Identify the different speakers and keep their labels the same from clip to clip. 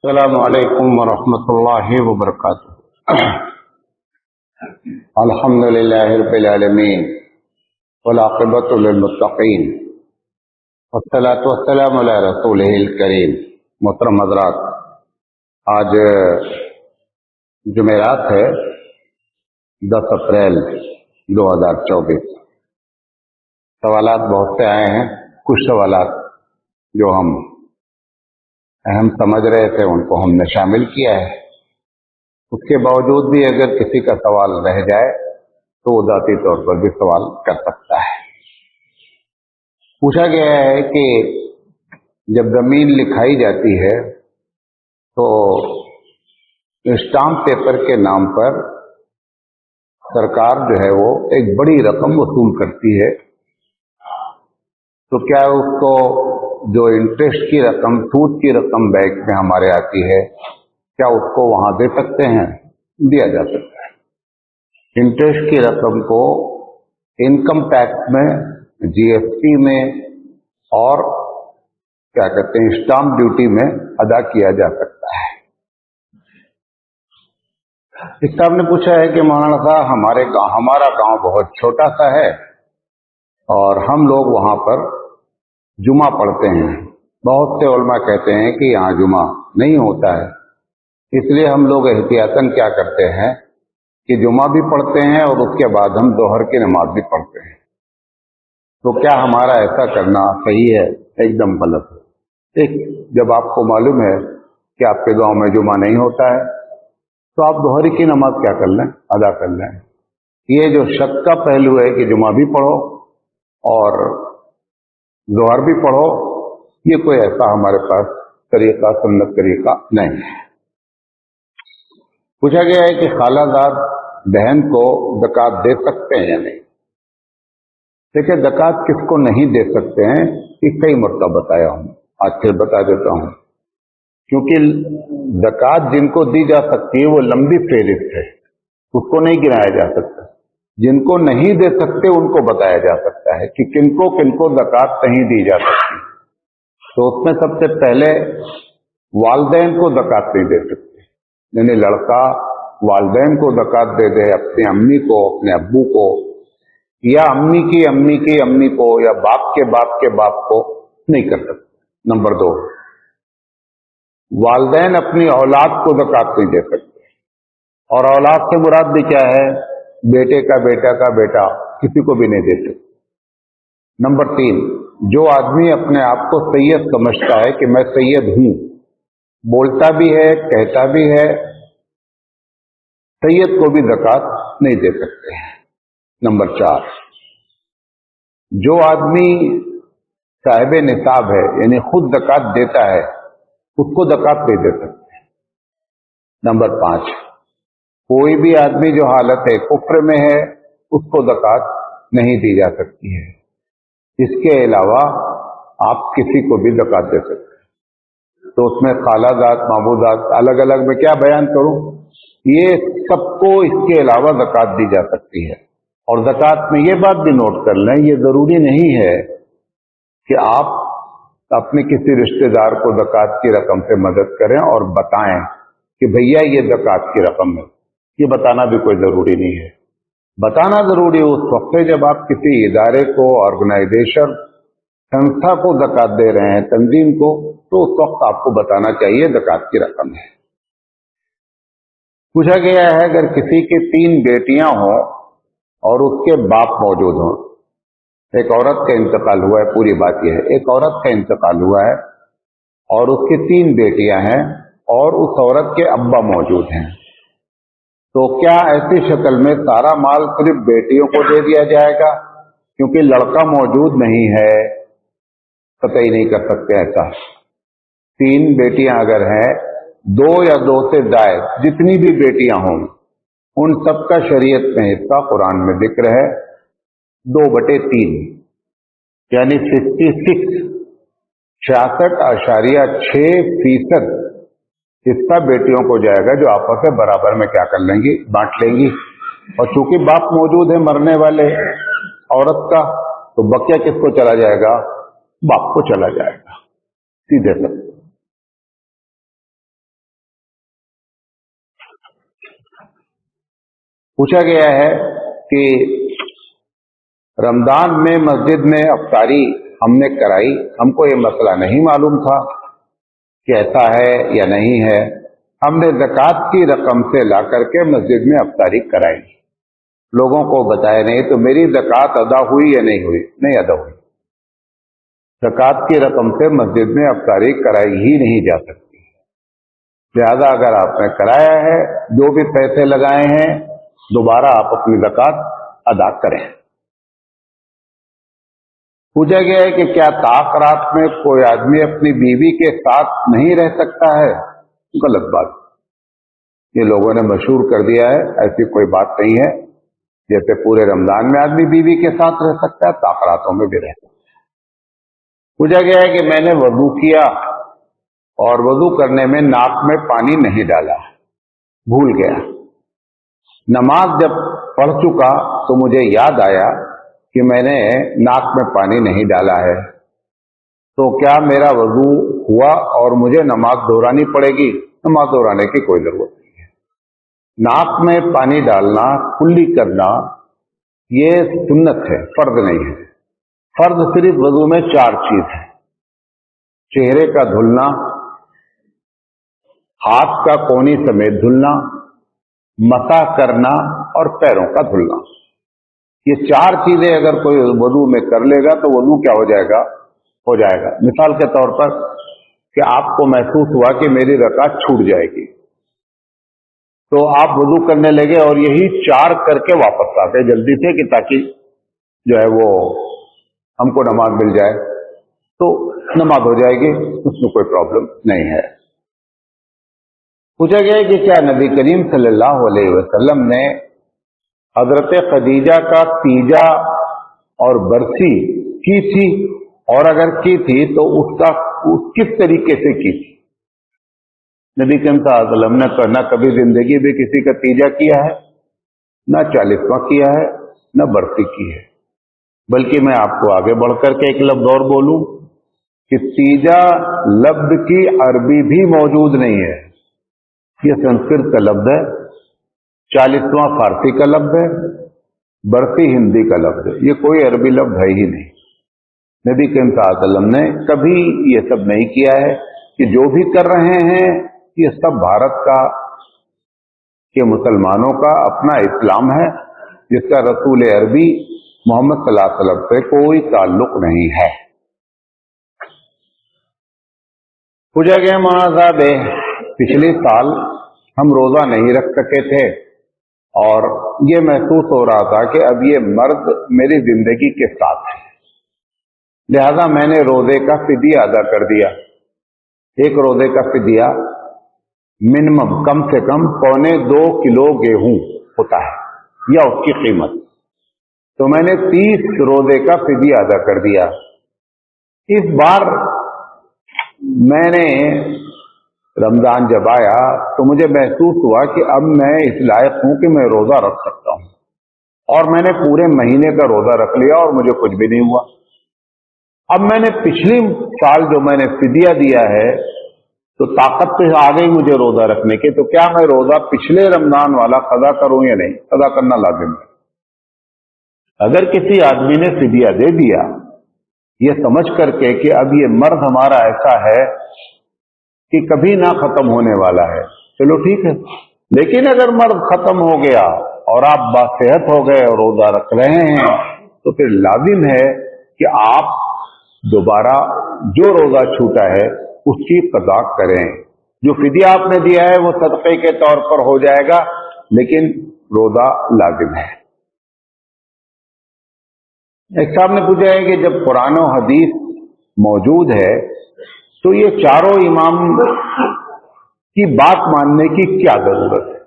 Speaker 1: السلام علیکم ورحمۃ اللہ وبرکاتہ۔ الحمد للہ رب العالمین والعاقبۃ للمتقین والصلاۃ والسلام علی رسولہ الکریم۔ محترم حضرات، آج جمعرات ہے 10 اپریل 2024۔ سوالات بہت سے آئے ہیں، کچھ سوالات جو ہم اہم سمجھ رہے تھے ان کو ہم نے شامل کیا ہے۔ اس کے باوجود بھی اگر کسی کا سوال رہ جائے تو وہ ذاتی طور پر بھی سوال کر سکتا ہے۔ پوچھا گیا ہے کہ جب زمین لکھائی جاتی ہے تو اسٹامپ پیپر کے نام پر سرکار جو ہے وہ ایک بڑی رقم وصول کرتی ہے، تو کیا اس کو جو انٹرسٹ کی رقم، سود کی رقم بینک میں ہمارے آتی ہے، کیا اس کو وہاں دے سکتے ہیں؟ دیا جا سکتا ہے۔ انٹرسٹ کی رقم کو انکم ٹیکس میں، جی ایس ٹی میں اور کیا کہتے ہیں اسٹامپ ڈیوٹی میں ادا کیا جا سکتا ہے۔ اس صاحب نے پوچھا ہے کہ مولانا صاحب ہمارا گاؤں بہت چھوٹا سا ہے اور ہم لوگ وہاں پر جمعہ پڑھتے ہیں۔ بہت سے علماء کہتے ہیں کہ یہاں جمعہ نہیں ہوتا ہے، اس لیے ہم لوگ احتیاطاً کیا کرتے ہیں کہ جمعہ بھی پڑھتے ہیں اور اس کے بعد ہم ظہر کی نماز بھی پڑھتے ہیں۔ تو کیا ہمارا ایسا کرنا صحیح ہے؟ ایک دم غلط ہے۔ جب آپ کو معلوم ہے کہ آپ کے گاؤں میں جمعہ نہیں ہوتا ہے تو آپ ظہر کی نماز کیا کر لیں، ادا کر لیں۔ یہ جو شک کا پہلو ہے کہ جمعہ بھی پڑھو اور ظہر بھی پڑھو، یہ کوئی ایسا ہمارے پاس طریقہ، سنت طریقہ نہیں ہے۔ پوچھا گیا ہے کہ خالہ زاد بہن کو زکوٰۃ دے سکتے ہیں یا نہیں؟ دیکھیں، زکوٰۃ کس کو نہیں دے سکتے ہیں یہ کئی مرتبہ بتایا ہوں، آج پھر بتا دیتا ہوں، کیونکہ زکوٰۃ جن کو دی جا سکتی ہے وہ لمبی فہرست ہے، اس کو نہیں گنایا جا سکتا۔ جن کو نہیں دے سکتے ان کو بتایا جا سکتا ہے کہ کن کو زکوٰۃ نہیں دی جا سکتی۔ تو اس میں سب سے پہلے والدین کو زکوٰۃ نہیں دے سکتے، یعنی لڑکا والدین کو زکوٰۃ دے دے، اپنی امی کو، اپنے ابو کو، یا امی کی امی کی امی کو، یا باپ کے باپ کے باپ کو نہیں کر سکتے۔ نمبر 2، والدین اپنی اولاد کو زکوٰۃ نہیں دے سکتے، اور اولاد سے مراد بھی کیا ہے؟ بیٹے کا بیٹا کا بیٹا، کسی کو بھی نہیں دے سکتے۔ نمبر 3، جو آدمی اپنے آپ کو سید سمجھتا ہے کہ میں سید ہوں، بولتا بھی ہے، کہتا بھی ہے، سید کو بھی زکوٰۃ نہیں دے سکتے ہیں۔ نمبر 4، جو آدمی صاحب نصاب ہے، یعنی خود زکوٰۃ دیتا ہے، اس کو زکوٰۃ نہیں دے سکتے۔ نمبر 5، کوئی بھی آدمی جو حالت کفر میں ہے اس کو زکوٰۃ نہیں دی جا سکتی ہے۔ اس کے علاوہ آپ کسی کو بھی زکوٰۃ دے سکتے ہیں۔ تو اس میں خالہ زاد، مامو زاد، الگ الگ میں کیا بیان کروں، یہ سب کو اس کے علاوہ زکوٰۃ دی جا سکتی ہے۔ اور زکوٰۃ میں یہ بات بھی نوٹ کر لیں، یہ ضروری نہیں ہے کہ آپ اپنے کسی رشتہ دار کو زکوٰۃ کی رقم سے مدد کریں اور بتائیں کہ بھیا یہ زکوٰۃ کی رقم ہے۔ یہ بتانا بھی کوئی ضروری نہیں ہے۔ بتانا ضروری اس وقت ہے جب آپ کسی ادارے کو، آرگنائزیشن، سنستھا کو زکوٰۃ دے رہے ہیں، تنظیم کو، تو اس وقت آپ کو بتانا چاہیے زکوٰۃ کی رقم ہے۔ پوچھا گیا ہے اگر کسی کی 3 بیٹیاں ہوں اور اس کے باپ موجود ہوں، ایک عورت کا انتقال ہوا ہے، پوری بات یہ ہے، ایک عورت کا انتقال ہوا ہے اور اس کی 3 بیٹیاں ہیں اور اس عورت کے ابا موجود ہیں، تو کیا ایسی شکل میں سارا مال صرف بیٹیوں کو دے دیا جائے گا؟ کیونکہ لڑکا موجود نہیں ہے، قطعی نہیں کر سکتے ایسا۔ 3 بیٹیاں اگر ہیں، 2 یا 2 سے زائد جتنی بھی بیٹیاں ہوں، ان سب کا شریعت میں حصہ قرآن میں ذکر ہے 2/3، یعنی 66.6% حصہ بیٹیوں کو جائے گا، جو آپس میں برابر میں کیا کر لیں گی، بانٹ لیں گی۔ اور چونکہ باپ موجود ہے مرنے والے عورت کا، تو بقیہ کس کو چلا جائے گا؟ باپ کو چلا جائے گا، سیدھے سب۔ پوچھا گیا ہے کہ رمضان میں مسجد میں افطاری ہم نے کرائی، ہم کو یہ مسئلہ نہیں معلوم تھا کہ ایسا ہے یا نہیں ہے، ہم نے زکوٰۃ کی رقم سے لا کر کے مسجد میں افطاری کرائی، لوگوں کو بتایا نہیں، تو میری زکوٰۃ ادا ہوئی یا نہیں ہوئی؟ نہیں ادا ہوئی۔ زکوٰۃ کی رقم سے مسجد میں افطاری کرائی ہی نہیں جا سکتی، لہذا اگر آپ نے کرایا ہے، جو بھی پیسے لگائے ہیں، دوبارہ آپ اپنی زکوٰۃ ادا کریں۔ پوچھا گیا ہے کہ کیا طاق رات میں کوئی آدمی اپنی بیوی کے ساتھ نہیں رہ سکتا ہے؟ غلط بات، یہ لوگوں نے مشہور کر دیا ہے، ایسی کوئی بات نہیں ہے۔ جیسے پورے رمضان میں آدمی بیوی کے ساتھ رہ سکتا ہے، طاق راتوں میں بھی رہ سکتا ہے۔ پوچھا گیا ہے کہ میں نے وضو کیا اور وضو کرنے میں ناک میں پانی نہیں ڈالا، بھول گیا، نماز جب پڑھ چکا تو مجھے یاد آیا کہ میں نے ناک میں پانی نہیں ڈالا ہے، تو کیا میرا وضو ہوا اور مجھے نماز دہرانی پڑے گی؟ نماز دہرانے کی کوئی ضرورت نہیں ہے۔ ناک میں پانی ڈالنا، کلی کرنا، یہ سنت ہے، فرض نہیں ہے۔ فرض صرف وضو میں 4 چیز ہے: چہرے کا دھلنا، ہاتھ کا کونی سمیت دھلنا، مسح کرنا اور پیروں کا دھلنا۔ یہ 4 چیزیں اگر کوئی وضو میں کر لے گا تو وضو کیا ہو جائے گا؟ ہو جائے گا۔ مثال کے طور پر کہ آپ کو محسوس ہوا کہ میری رکعت چھوٹ جائے گی، تو آپ وضو کرنے لگے اور یہی 4 کر کے واپس آ گئے جلدی سے کہ تاکہ جو ہے وہ ہم کو نماز مل جائے، تو نماز ہو جائے گی، اس میں کوئی پرابلم نہیں ہے۔ پوچھا گیا ہے کہ کیا نبی کریم صلی اللہ علیہ وسلم نے حضرت خدیجہ کا تیجا اور برسی کی تھی، اور اگر کی تھی تو اس کس طریقے سے کی تھی؟ نبی کریم صلی اللہ علیہ وسلم نے نہ کبھی زندگی میں کسی کا تیجا کیا ہے، نہ 40واں کیا ہے، نہ برسی کی ہے، بلکہ میں آپ کو آگے بڑھ کر کے ایک لفظ اور بولوں کہ تیجا لفظ کی عربی بھی موجود نہیں ہے، یہ سنسکرت کا لفظ ہے، 40واں فارسی کا لفظ ہے، برسی ہندی کا لفظ ہے، یہ کوئی عربی لفظ ہے ہی نہیں۔ نبی کریم صلی اللہ علیہ وسلم نے کبھی یہ سب نہیں کیا ہے کہ جو بھی کر رہے ہیں یہ سب بھارت کا، کہ مسلمانوں کا اپنا اسلام ہے، جس کا رسول عربی محمد صلی اللہ علیہ وسلم سے کوئی تعلق نہیں ہے۔ پوچھا گیا مولانا صاحب، پچھلے سال ہم روزہ نہیں رکھ سکے تھے اور یہ محسوس ہو رہا تھا کہ اب یہ مرض میری زندگی کے ساتھ ہے، لہذا میں نے روزے کا فدیہ ادا کر دیا۔ ایک روزے کا فدیہ منیمم کم سے کم 2.25 کلو گیہوں ہوتا ہے یا اس کی قیمت، تو میں نے 30 روزے کا فدیہ ادا کر دیا۔ اس بار میں نے رمضان جب آیا تو مجھے محسوس ہوا کہ اب میں اس لائق ہوں کہ میں روزہ رکھ سکتا ہوں، اور میں نے پورے مہینے کا روزہ رکھ لیا اور مجھے کچھ بھی نہیں ہوا۔ اب میں نے پچھلی سال جو میں نے فدیہ دیا ہے تو طاقت پہ آ گئی مجھے روزہ رکھنے کے، تو کیا میں روزہ پچھلے رمضان والا قضا کروں یا نہیں؟ قضا کرنا لازم ہے۔ اگر کسی آدمی نے فدیہ دے دیا یہ سمجھ کر کے کہ اب یہ مرض ہمارا ایسا ہے کہ کبھی نہ ختم ہونے والا ہے، چلو ٹھیک ہے، لیکن اگر مرض ختم ہو گیا اور آپ باصحت ہو گئے اور روزہ رکھ رہے ہیں تو پھر لازم ہے کہ آپ دوبارہ جو روزہ چھوٹا ہے اس کی قضا کریں۔ جو فدیہ آپ نے دیا ہے وہ صدقے کے طور پر ہو جائے گا، لیکن روزہ لازم ہے۔ ایک صاحب نے پوچھا ہے کہ جب قرآن و حدیث موجود ہے تو یہ چاروں امام کی بات ماننے کی کیا ضرورت ہے؟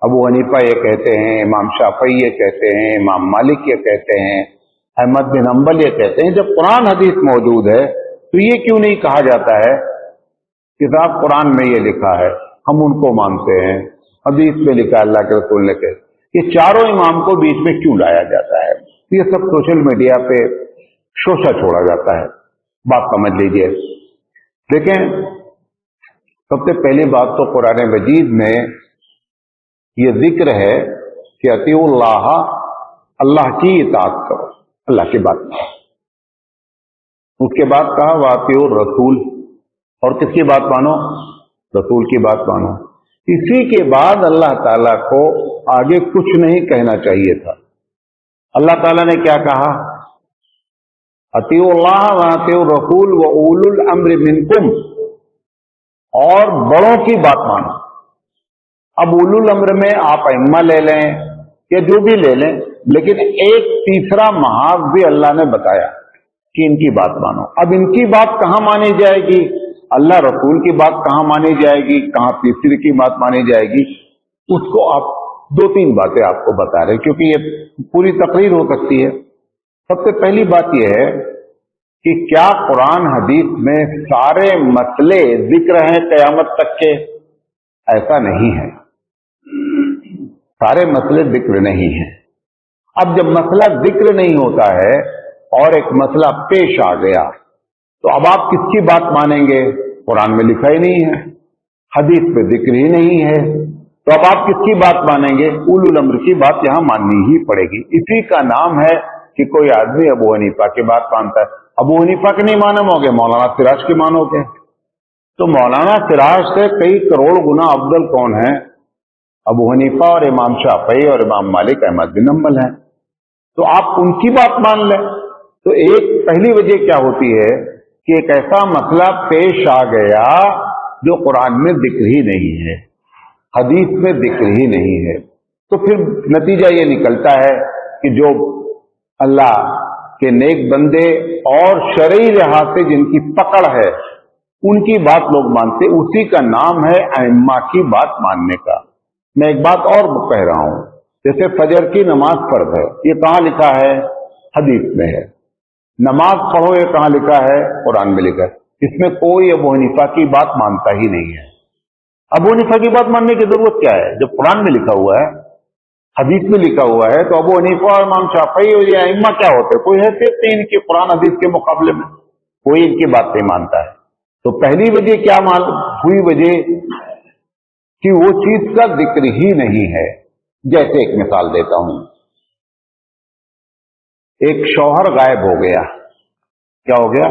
Speaker 1: ابو حنیفہ یہ کہتے ہیں، امام شافعی یہ کہتے ہیں، امام مالک یہ کہتے ہیں، احمد بن حنبل یہ کہتے ہیں، جب قرآن حدیث موجود ہے تو یہ کیوں نہیں کہا جاتا ہے کہ صاحب قرآن میں یہ لکھا ہے ہم ان کو مانتے ہیں، حدیث میں لکھا اللہ کے رسول نے کہ یہ چاروں امام کو بیچ میں کیوں لایا جاتا ہے؟ یہ سب سوشل میڈیا پہ شوشہ چھوڑا جاتا ہے، بات سمجھ لیجئے۔ دیکھیں، سب سے پہلی بات تو قرآن مجید میں یہ ذکر ہے کہ اطیعوا اللہ، اللہ کی اطاعت کرو، اللہ کی بات کرو۔ اس کے بعد کہا واطیعوا الرسول، اور کس کی بات مانو؟ رسول کی بات مانو۔ اسی کے بعد اللہ تعالیٰ کو آگے کچھ نہیں کہنا چاہیے تھا۔ اللہ تعالیٰ نے کیا کہا؟ اطیعوا اللہ واطیعوا الرسول واولی الامر منکم، اور بڑوں کی بات مانو۔ اب اولو الامر میں آپ ائمہ لے لیں یا جو بھی لے لیں، لیکن ایک تیسرا محاذ بھی اللہ نے بتایا کہ ان کی بات مانو۔ اب ان کی بات کہاں مانی جائے گی؟ اللہ رسول کی بات کہاں مانی جائے گی؟ کہاں تیسری کی بات مانی جائے گی؟ اس کو آپ دو تین باتیں آپ کو بتا رہے، کیونکہ یہ پوری تقریر ہو سکتی ہے۔ سب سے پہلی بات یہ ہے کہ کیا قرآن حدیث میں سارے مسئلے ذکر ہیں قیامت تک کے؟ ایسا نہیں ہے، سارے مسئلے ذکر نہیں ہیں۔ اب جب مسئلہ ذکر نہیں ہوتا ہے اور ایک مسئلہ پیش آ گیا تو اب آپ کس کی بات مانیں گے؟ قرآن میں لکھا ہی نہیں ہے، حدیث میں ذکر ہی نہیں ہے، تو اب آپ کس کی بات مانیں گے؟ اولو الامر کی بات یہاں ماننی ہی پڑے گی۔ اسی کا نام ہے کہ کوئی آدمی ابو حنیفہ کی بات مانتا ہے، ابو حنیفہ کی نہیں مانو گے، مولانا سراج کی مانو گے؟ تو مولانا سراج سے کئی کروڑ گنا افضل کون ہے؟ ابو حنیفہ اور امام شافعی اور امام مالک احمد بن حنبل ہیں، تو آپ ان کی بات مان لیں۔ تو ایک پہلی وجہ کیا ہوتی ہے کہ ایک ایسا مسئلہ پیش آ گیا جو قرآن میں ذکر ہی نہیں ہے، حدیث میں ذکر ہی نہیں ہے، تو پھر نتیجہ یہ نکلتا ہے کہ جو اللہ کے نیک بندے اور شرعی لحاظ سے جن کی پکڑ ہے ان کی بات لوگ مانتے، اسی کا نام ہے ائمہ کی بات ماننے کا۔ میں ایک بات اور کہہ رہا ہوں، جیسے فجر کی نماز فرض ہے، یہ کہاں لکھا ہے؟ حدیث میں ہے۔ نماز پڑھو، یہ کہاں لکھا ہے؟ قرآن میں لکھا ہے۔ اس میں کوئی ابو حنیفہ کی بات مانتا ہی نہیں ہے۔ ابو حنیفہ کی بات ماننے کی ضرورت کیا ہے جب قرآن میں لکھا ہوا ہے، حدیث میں لکھا ہوا ہے؟ تو ابو حنیفہ اور امام شافعی اور یہ ائمہ کیا ہوتے؟ کوئی حیثیت نہیں ان کی قرآن حدیث کے مقابلے میں، کوئی ان کی بات نہیں مانتا ہے۔ تو پہلی وجہ کیا ہوئی؟ وجہ کہ وہ چیز کا ذکر ہی نہیں ہے۔ جیسے ایک مثال دیتا ہوں، ایک شوہر غائب ہو گیا، کیا ہو گیا؟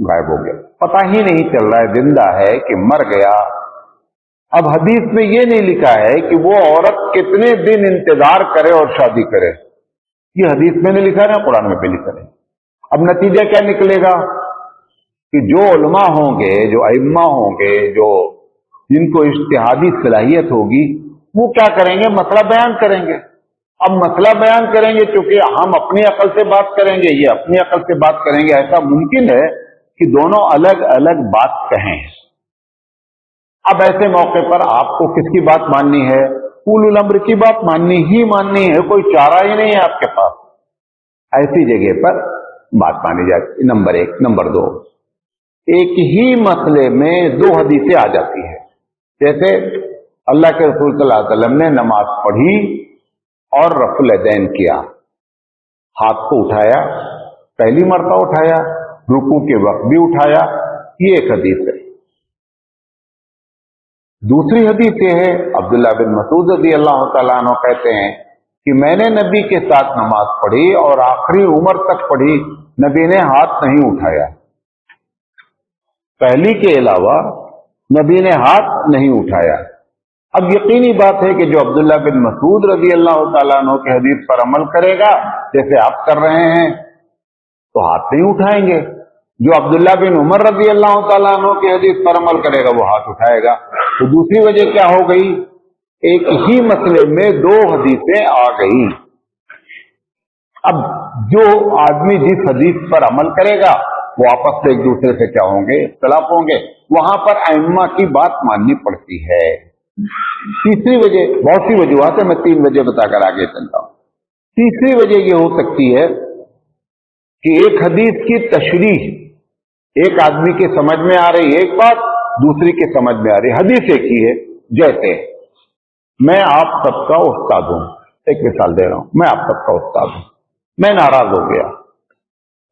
Speaker 1: غائب ہو گیا، پتہ ہی نہیں چل رہا ہے زندہ ہے کہ مر گیا۔ اب حدیث میں یہ نہیں لکھا ہے کہ وہ عورت کتنے دن انتظار کرے اور شادی کرے، یہ حدیث میں نے لکھا ہے، قرآن میں بھی لکھا ہے۔ اب نتیجہ کیا نکلے گا کہ جو علماء ہوں گے، جو ائمہ ہوں گے، جو جن کو اجتہادی صلاحیت ہوگی، وہ کیا کریں گے؟ مسئلہ بیان کریں گے۔ اب مسئلہ بیان کریں گے چونکہ ہم اپنی عقل سے بات کریں گے، یہ اپنی عقل سے بات کریں گے، ایسا ممکن ہے کہ دونوں الگ الگ بات کہیں۔ اب ایسے موقع پر آپ کو کس کی بات ماننی ہے؟ اولو الامر کی بات ماننی ہی ماننی ہے، کوئی چارہ ہی نہیں ہے آپ کے پاس۔ ایسی جگہ پر بات مانی جاتی۔ نمبر ایک۔ نمبر دو، ایک ہی مسئلے میں دو حدیثیں آ جاتی ہے، جیسے اللہ کے رسول صلی اللہ علیہ وسلم نے نماز پڑھی اور رفع الیدین کیا، ہاتھ کو اٹھایا، پہلی مرتبہ اٹھایا، رکوع کے وقت بھی اٹھایا، یہ ایک حدیث ہے۔ دوسری حدیث یہ ہے، عبداللہ بن مسعود رضی اللہ تعالیٰ عنہ کہتے ہیں کہ میں نے نبی کے ساتھ نماز پڑھی اور آخری عمر تک پڑھی، نبی نے ہاتھ نہیں اٹھایا، پہلی کے علاوہ نبی نے ہاتھ نہیں اٹھایا۔ اب یقینی بات ہے کہ جو عبداللہ بن مسعود رضی اللہ تعالیٰ عنہ کی حدیث پر عمل کرے گا جیسے آپ کر رہے ہیں تو ہاتھ نہیں اٹھائیں گے، جو عبداللہ بن عمر رضی اللہ تعالیٰ عنہ کی حدیث پر عمل کرے گا وہ ہاتھ اٹھائے گا۔ تو دوسری وجہ کیا ہو گئی؟ ایک ہی مسئلے میں دو حدیثیں آ گئی۔ اب جو آدمی جس حدیث پر عمل کرے گا وہ آپس سے ایک دوسرے سے کیا ہوں گے؟ اختلاف ہوں گے، وہاں پر ائمہ کی بات ماننی پڑتی ہے۔ تیسری وجہ، بہت سی وجوہات ہیں، میں تین وجہ بتا کر آگے چلتا ہوں۔ تیسری وجہ یہ ہو سکتی ہے کہ ایک حدیث کی تشریح ایک آدمی کے سمجھ میں آ رہی ہے ایک بات، دوسری کے سمجھ میں آ رہی ہے، حدیث ایک ہی ہے۔ جیسے میں آپ سب کا استاد ہوں، ایک مثال دے رہا ہوں، میں آپ سب کا استاد ہوں، میں ناراض ہو گیا،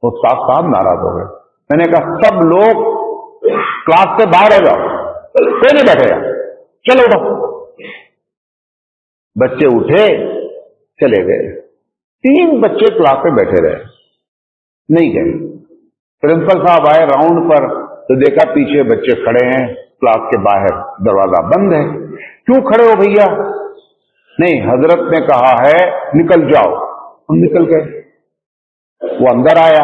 Speaker 1: استاد صاحب ناراض ہو گئے، میں نے کہا سب لوگ کلاس سے باہر ہو جاؤ، کوئی نہیں بیٹھے گا، چلو اٹھو۔ بچے اٹھے چلے گئے. 3 بچے کلاس میں بیٹھے رہے, نہیں گئے. پرنسپل صاحب آئے راؤنڈ پر تو دیکھا پیچھے بچے کھڑے ہیں کلاس کے باہر, دروازہ بند ہے. کیوں کھڑے ہو بھیا؟ نہیں, حضرت نے کہا ہے نکل جاؤ. ہم نکل گئے. وہ اندر آیا,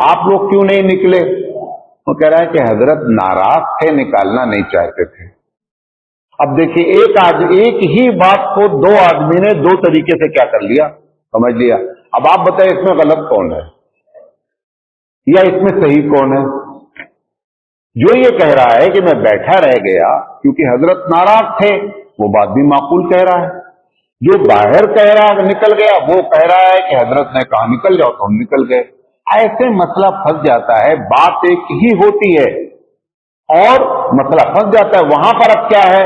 Speaker 1: آپ لوگ کیوں نہیں نکلے؟ وہ کہہ رہا ہے کہ حضرت ناراض تھے, نکالنا نہیں چاہتے تھے. اب دیکھیے ایک ہی بات کو 2 آدمی نے 2 طریقے سے کیا کر لیا, سمجھ لیا. اب آپ بتائیں اس میں غلط کون ہے یا اس میں صحیح کون ہے؟ جو یہ کہہ رہا ہے کہ میں بیٹھا رہ گیا کیونکہ حضرت ناراض تھے, وہ بات بھی معقول کہہ رہا ہے. جو باہر کہہ رہا نکل گیا, وہ کہہ رہا ہے کہ حضرت نے کہا نکل جاؤ تو ہم نکل گئے. ایسے مسئلہ پھنس جاتا ہے. بات ایک ہی ہوتی ہے اور مسئلہ پھنس جاتا ہے. وہاں پر اب کیا ہے